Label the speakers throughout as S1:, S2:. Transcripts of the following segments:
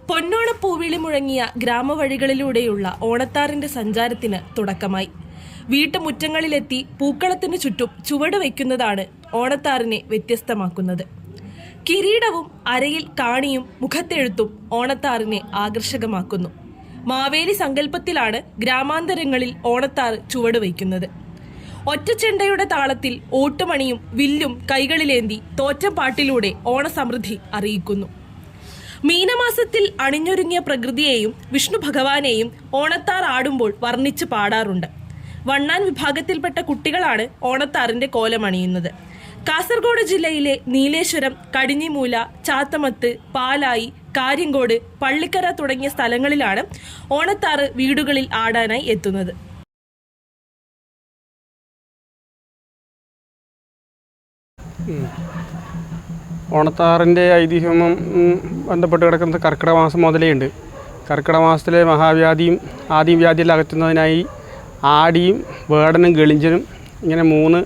S1: പൊന്നോണപ്പൂവിളി മുഴങ്ങിയ ഗ്രാമവഴികളിലൂടെയുള്ള ഓണത്താറിന്റെ സഞ്ചാരത്തിന് തുടക്കമായി. വീട്ടുമുറ്റങ്ങളിലെത്തി പൂക്കളത്തിനു ചുറ്റും ചുവട് വയ്ക്കുന്നതാണ് ഓണത്താറിനെ വ്യത്യസ്തമാക്കുന്നത്. കിരീടവും അരയിൽ കാണിയും മുഖത്തെഴുത്തും ഓണത്താറിനെ ആകർഷകമാക്കുന്നു. മാവേലി സങ്കല്പത്തിലാണ് ഗ്രാമാന്തരങ്ങളിൽ ഓണത്താറ് ചുവട് വയ്ക്കുന്നത്. ഒറ്റച്ചെണ്ടയുടെ താളത്തിൽ ഓട്ടുമണിയും വില്ലും കൈകളിലേന്തി തോറ്റംപാട്ടിലൂടെ ഓണസമൃദ്ധി അറിയിക്കുന്നു. മീനമാസത്തിൽ അണിഞ്ഞൊരുങ്ങിയ പ്രകൃതിയെയും വിഷ്ണു ഭഗവാനെയും ഓണത്താർ ആടുമ്പോൾ വർണ്ണിച്ച് പാടാറുണ്ട്. വണ്ണാൻ വിഭാഗത്തിൽപ്പെട്ട കുട്ടികളാണ് ഓണത്താറിന്റെ കോലമണിയുന്നത്. കാസർഗോഡ് ജില്ലയിലെ നീലേശ്വരം, കടിഞ്ഞിമൂല, ചാത്തമത്ത്, പാലായി, കാര്യങ്കോട്, പള്ളിക്കര തുടങ്ങിയ സ്ഥലങ്ങളിലാണ് ഓണത്താറ് വീടുകളിൽ ആടാനായി എത്തുന്നത്.
S2: ഓണത്താറിൻ്റെ ഐതിഹ്യം ബന്ധപ്പെട്ട് കിടക്കുന്നത് കർക്കിടക മാസം മുതലേ ഉണ്ട്. കർക്കിടക മാസത്തിലെ മഹാവ്യാധിയും ആദ്യം വ്യാധിയെല്ലാം അകറ്റുന്നതിനായി ആടിയും വേടനും ഗളിഞ്ചനും ഇങ്ങനെ മൂന്ന്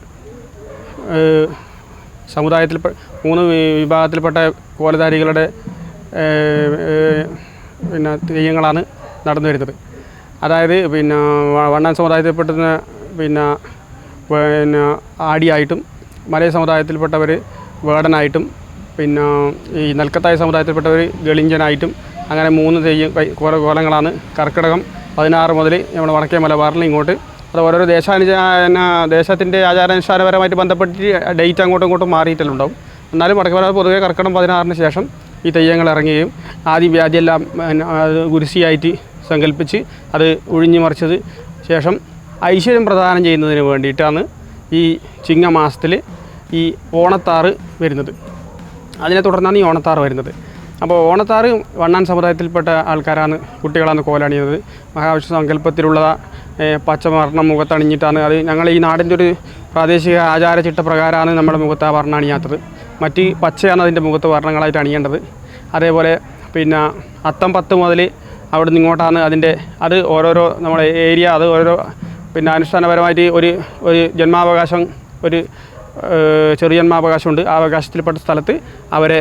S2: വിഭാഗത്തിൽപ്പെട്ട കോലധാരികളുടെ തെയ്യങ്ങളാണ് നടന്നു വരുന്നത്. അതായത് വണ്ണാൻ സമുദായത്തിൽപ്പെടുന്ന ആടിയായിട്ടും മലയ സമുദായത്തിൽപ്പെട്ടവർ വേടനായിട്ടും ഈ നെൽക്കത്തായ സമുദായത്തിൽപ്പെട്ടവർ ഗളിഞ്ചനായിട്ടും അങ്ങനെ മൂന്ന് കോലങ്ങളാണ് കർക്കിടകം 16 മുതൽ നമ്മുടെ വടക്കേ മലബാറിൽ ഇങ്ങോട്ട്. അത് ഓരോരോ ദേശത്തിൻ്റെ ആചാരാനുഷ്ഠാനപരമായിട്ട് ബന്ധപ്പെട്ട് ഡേറ്റ് അങ്ങോട്ടും ഇങ്ങോട്ടും മാറിയിട്ടുണ്ടാവും. എന്നാലും വടക്കേ മലബാർ പൊതുവെ കർക്കിടകം 16 ശേഷം ഈ തെയ്യങ്ങൾ ഇറങ്ങുകയും ആദ്യം വ്യാധിയെല്ലാം ഗുരുസിയായിട്ട് സങ്കല്പിച്ച് അത് ഒഴിഞ്ഞു മറിച്ചത് ശേഷം ഐശ്വര്യം പ്രദാനം ചെയ്യുന്നതിന് വേണ്ടിയിട്ടാണ് ഈ ചിങ്ങമാസത്തിൽ ഈ ഓണത്താറ് വരുന്നത്. അതിനെ തുടർന്നാണ് ഈ ഓണത്താറ് വരുന്നത്. അപ്പോൾ ഓണത്താറ് വണ്ണാൻ സമുദായത്തിൽപ്പെട്ട ആൾക്കാരാണ്, കുട്ടികളാണ് കോലണിയുന്നത്. മഹാവിഷ്ണു സങ്കല്പത്തിലുള്ള പച്ചവർണ്ണം മുഖത്തണിഞ്ഞിട്ടാണ്. അത് ഞങ്ങൾ ഈ നാടിൻ്റെ ഒരു പ്രാദേശിക ആചാരചിട്ട പ്രകാരമാണ് നമ്മുടെ മുഖത്ത് ആ വർണ്ണം അണിയാത്തത്. മറ്റ് പച്ചയാണ് അതിൻ്റെ മുഖത്ത് വർണ്ണങ്ങളായിട്ട് അണിയേണ്ടത്. അതേപോലെ അത്തം 10 മുതൽ അവിടെ നിന്ന് ഇങ്ങോട്ടാണ് അത് ഓരോരോ നമ്മുടെ ഏരിയ, അത് ഓരോ അനുഷ്ഠാനപരമായിട്ട് ഒരു ജന്മാവകാശം, ഒരു ചെറിയ ജന്മാവകാശമുണ്ട്. ആ അവകാശത്തിൽപ്പെട്ട സ്ഥലത്ത് അവരെ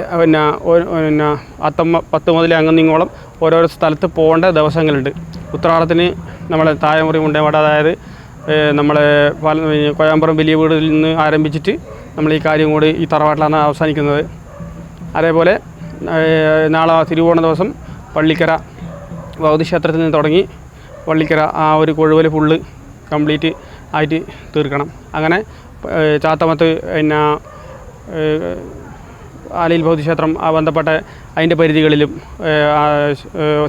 S2: അത്തം 10 മുതൽ അങ്ങുന്നിങ്ങോളം ഓരോരോ സ്ഥലത്ത് പോകേണ്ട ദിവസങ്ങളുണ്ട്. ഉത്രാടത്തിന് നമ്മളെ തായമുറി മുണ്ടേവാട്, അതായത് നമ്മളെ കോയമ്പുറം വലിയ വീടിൽ നിന്ന് ആരംഭിച്ചിട്ട് നമ്മൾ ഈ കാര്യം കൂടി ഈ തറവാട്ടിലാണ് അവസാനിക്കുന്നത്. അതേപോലെ നാളെ തിരുവോണ ദിവസം പള്ളിക്കര ഭൗതിക്ഷേത്രത്തിൽ നിന്ന് തുടങ്ങി പള്ളിക്കര ആ ഒരു കൊഴുവൽ ഫുള്ള് കംപ്ലീറ്റ് ആയിട്ട് തീർക്കണം. അങ്ങനെ ചാത്തമത്ത് ആലയിൽ ഭൗതിക്ഷേത്രം ബന്ധപ്പെട്ട അതിൻ്റെ പരിധികളിലും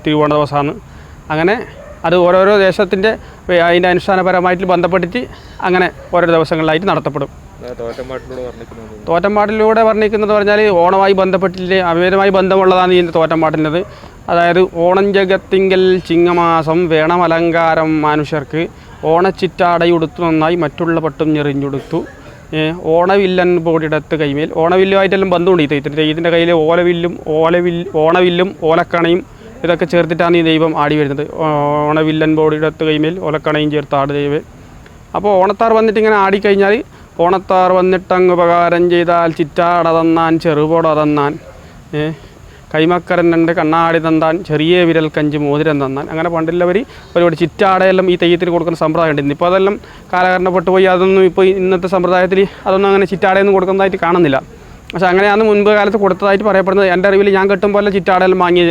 S2: തിരുവോണ ദിവസമാണ്. അങ്ങനെ അത് ഓരോരോ ദേശത്തിൻ്റെ അതിൻ്റെ അനുഷ്ഠാനപരമായിട്ട് ബന്ധപ്പെട്ടിട്ട് അങ്ങനെ ഓരോ ദിവസങ്ങളിലായിട്ട് നടത്തപ്പെടും. തോറ്റംപാട്ടിലൂടെ വർണ്ണിക്കുന്നത് പറഞ്ഞാൽ ഓണമായി ബന്ധപ്പെട്ടില്ലേ അമിതമായി ബന്ധമുള്ളതാണ് ഇതിൻ്റെ തോറ്റംപാട്ടിൻ്റെത്. അതായത് ഓണം ജഗത്തിങ്കൽ ചിങ്ങമാസം വേണം അലങ്കാരം മനുഷ്യർക്ക്, ഓണച്ചിറ്റാടയുടുത്തു നന്നായി മറ്റുള്ള പട്ടും ഞെറിഞ്ഞുടുത്തു, ഓണവില്ലൻ ബോടിടത്ത് കൈമേൽ. ഓണവില്ലുമായിട്ടെല്ലാം ബന്ധമുണ്ട് ഈ തെയ്യത്തിന്. തെയ്യത്തിൻ്റെ കയ്യിൽ ഓണവില്ലും ഓലക്കണയും ഇതൊക്കെ ചേർത്തിട്ടാണ് ഈ ദൈവം ആടി വരുന്നത്. ഓണവില്ലൻ ബോടിടത്ത് കൈമേൽ ഓലക്കണയും ചേർത്ത് ആട് ദൈവം. അപ്പോൾ ഓണത്താർ വന്നിട്ട് ഇങ്ങനെ ആടിക്കഴിഞ്ഞാൽ ഓണത്താർ വന്നിട്ടങ്ങ് ഉപകാരം ചെയ്താൽ ചിറ്റാട തന്നാൻ ചെറുപോട തന്നാൻ, കൈമക്കരൻ രണ്ട് കണ്ണാടി തന്നാൻ ചെറിയ വിരൽ കഞ്ച് മോതിരം തന്നാൻ. അങ്ങനെ പണ്ടുള്ളവർ ഒരുപാട് ചിറ്റാടയെല്ലാം ഈ തെയ്യത്തിന് കൊടുക്കുന്ന സമ്പ്രദായമുണ്ട്. ഇന്നിപ്പോൾ അതെല്ലാം കാലഹരണപ്പെട്ടു പോയി. അതൊന്നും ഇപ്പോൾ ഇന്നത്തെ സമ്പ്രദായത്തിൽ അതൊന്നും അങ്ങനെ ചിറ്റാടയൊന്നും കൊടുക്കുന്നതായിട്ട് കാണുന്നില്ല. പക്ഷേ അങ്ങനെയാണ് മുൻപ് കാലത്ത് കൊടുത്തതായിട്ട് പറയപ്പെടുന്നത്. എൻ്റെ അറിവിൽ ഞാൻ കെട്ടുമ്പോൾ ചിറ്റാടയെല്ലാം വാങ്ങിയ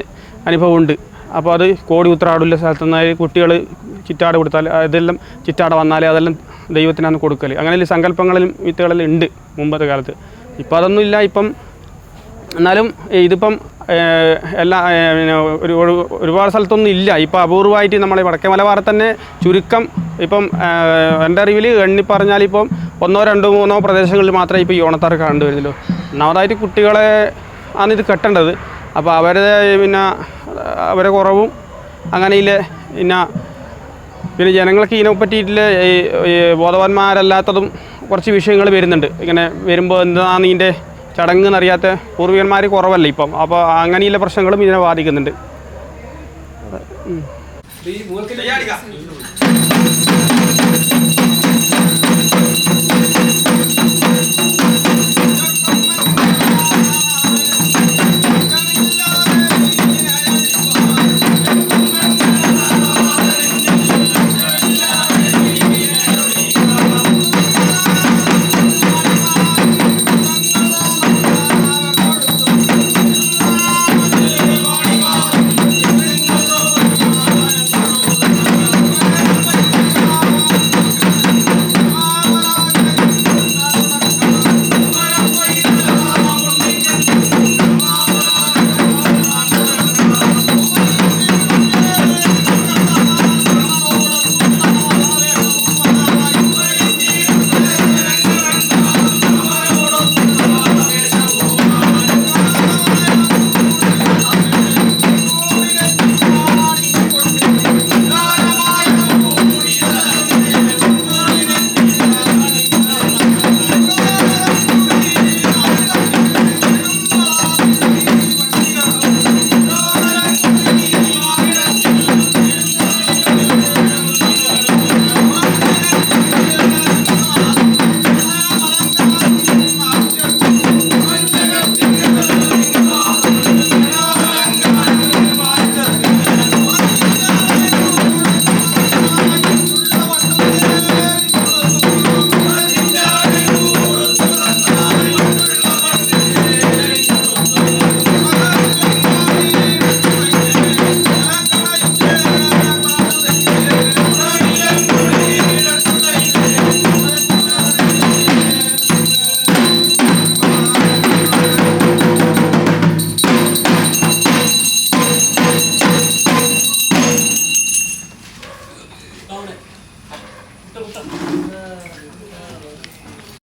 S2: അനുഭവമുണ്ട്. അപ്പോൾ അത് കോടി ഉത്രാടുള്ള സ്ഥലത്തു നിന്ന് കുട്ടികൾ ചിറ്റാട കൊടുത്താൽ അതെല്ലാം ചിറ്റാട വന്നാൽ അതെല്ലാം ദൈവത്തിനാണ് കൊടുക്കൽ. അങ്ങനെ സങ്കല്പങ്ങളിലും വിത്തുകളിലും ഉണ്ട് മുമ്പത്തെ കാലത്ത്. ഇപ്പം അതൊന്നും ഇല്ല. ഇപ്പം എന്നാലും ഇതിപ്പം ഒരുപാട് സ്ഥലത്തൊന്നും ഇല്ല. ഇപ്പോൾ അപൂർവമായിട്ട് നമ്മളെ വടക്കേ മലബാറിൽ തന്നെ ചുരുക്കം ഇപ്പം എൻ്റെ അറിവിൽ എണ്ണി പറഞ്ഞാൽ ഇപ്പം 1, 2, 3 പ്രദേശങ്ങളിൽ മാത്രമേ ഇപ്പോൾ ഈ ഓണത്താറ് കണ്ടുവരുന്നുള്ളൂ. ഒന്നാമതായിട്ട് കുട്ടികളെ ആണ് ഇത് കെട്ടേണ്ടത്. അപ്പോൾ അവരെ കുറവും അങ്ങനെയില്ല. പിന്നെ ജനങ്ങൾക്ക് ഇതിനെ പറ്റിയിട്ടുള്ള ബോധവാന്മാരല്ലാത്തതും കുറച്ച് വിഷയങ്ങൾ വരുന്നുണ്ട്. ഇങ്ങനെ വരുമ്പോൾ എന്താണ് ഇതിൻ്റെ ചടങ്ങ് എന്നറിയാത്ത പൂർവികന്മാർ കുറവല്ല ഇപ്പം. അപ്പോൾ അങ്ങനെയുള്ള പ്രശ്നങ്ങളും ഇതിനെ ബാധിക്കുന്നുണ്ട്.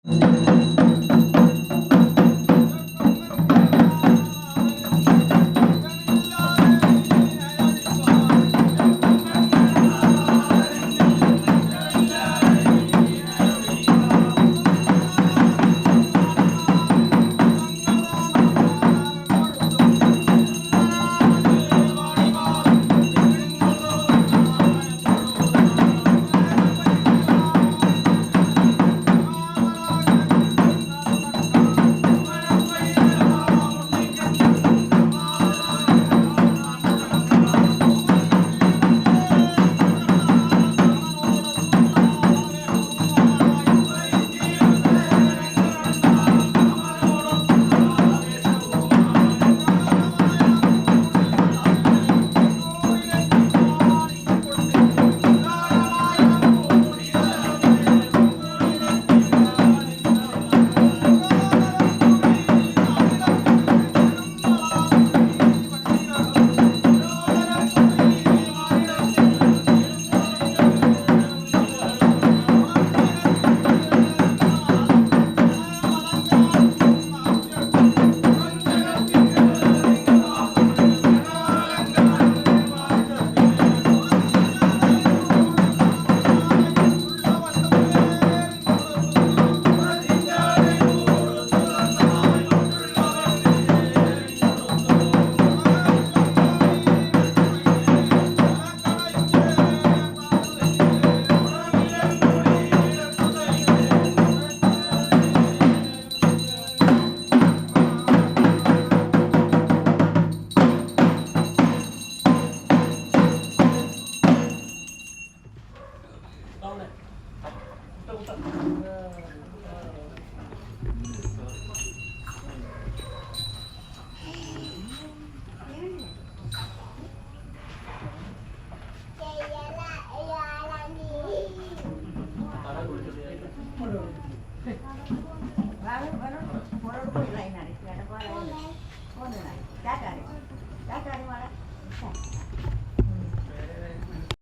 S3: Iya,